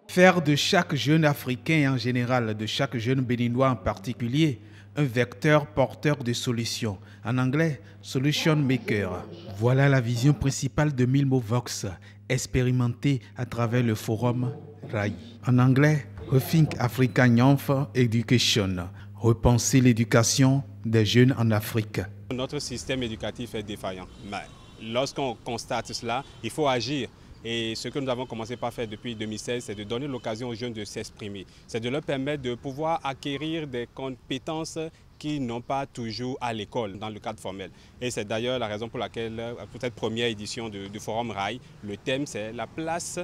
Faire de chaque jeune Africain en général, de chaque jeune Béninois en particulier, un vecteur porteur de solutions. En anglais, Solution Maker. Voilà la vision principale de Milmovox, expérimentée à travers le forum RAI. En anglais, Rethink African Youth Education. Repenser l'éducation des jeunes en Afrique. Notre système éducatif est défaillant. Mais lorsqu'on constate cela, il faut agir. Et ce que nous avons commencé par faire depuis 2016, c'est de donner l'occasion aux jeunes de s'exprimer. C'est de leur permettre de pouvoir acquérir des compétences qu'ils n'ont pas toujours à l'école, dans le cadre formel. Et c'est d'ailleurs la raison pour laquelle, pour cette première édition du Forum RAI, le thème c'est la place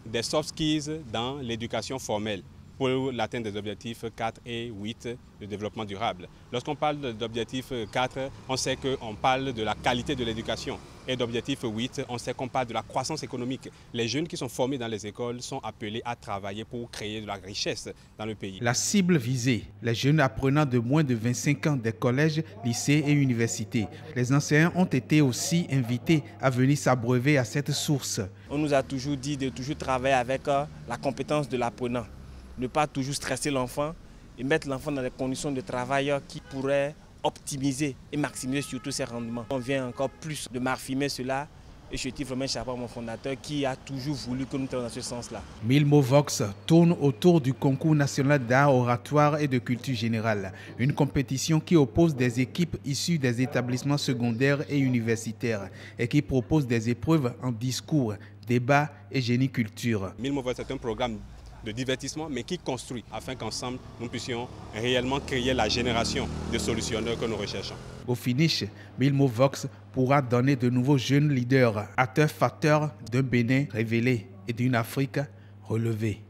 des soft skills dans l'éducation formelle pour l'atteinte des objectifs 4 et 8 de développement durable. Lorsqu'on parle d'objectif 4, on sait qu'on parle de la qualité de l'éducation. Et d'objectif 8, on sait qu'on parle de la croissance économique. Les jeunes qui sont formés dans les écoles sont appelés à travailler pour créer de la richesse dans le pays. La cible visée, les jeunes apprenants de moins de 25 ans des collèges, lycées et universités. Les enseignants ont été aussi invités à venir s'abreuver à cette source. On nous a toujours dit de toujours travailler avec la compétence de l'apprenant. Ne pas toujours stresser l'enfant et mettre l'enfant dans des conditions de travail qui pourraient optimiser et maximiser surtout ses rendements. On vient encore plus de m'affirmer cela et je tire vraiment un chapeau à mon fondateur qui a toujours voulu que nous travaillions dans ce sens-là. Milmovox tourne autour du concours national d'art oratoire et de culture générale, une compétition qui oppose des équipes issues des établissements secondaires et universitaires et qui propose des épreuves en discours, débat et génie culture. Milmovox est un programme de divertissement, mais qui construit, afin qu'ensemble, nous puissions réellement créer la génération de solutionneurs que nous recherchons. Au finish, Milmovox pourra donner de nouveaux jeunes leaders, acteurs facteurs d'un Bénin révélé et d'une Afrique relevée.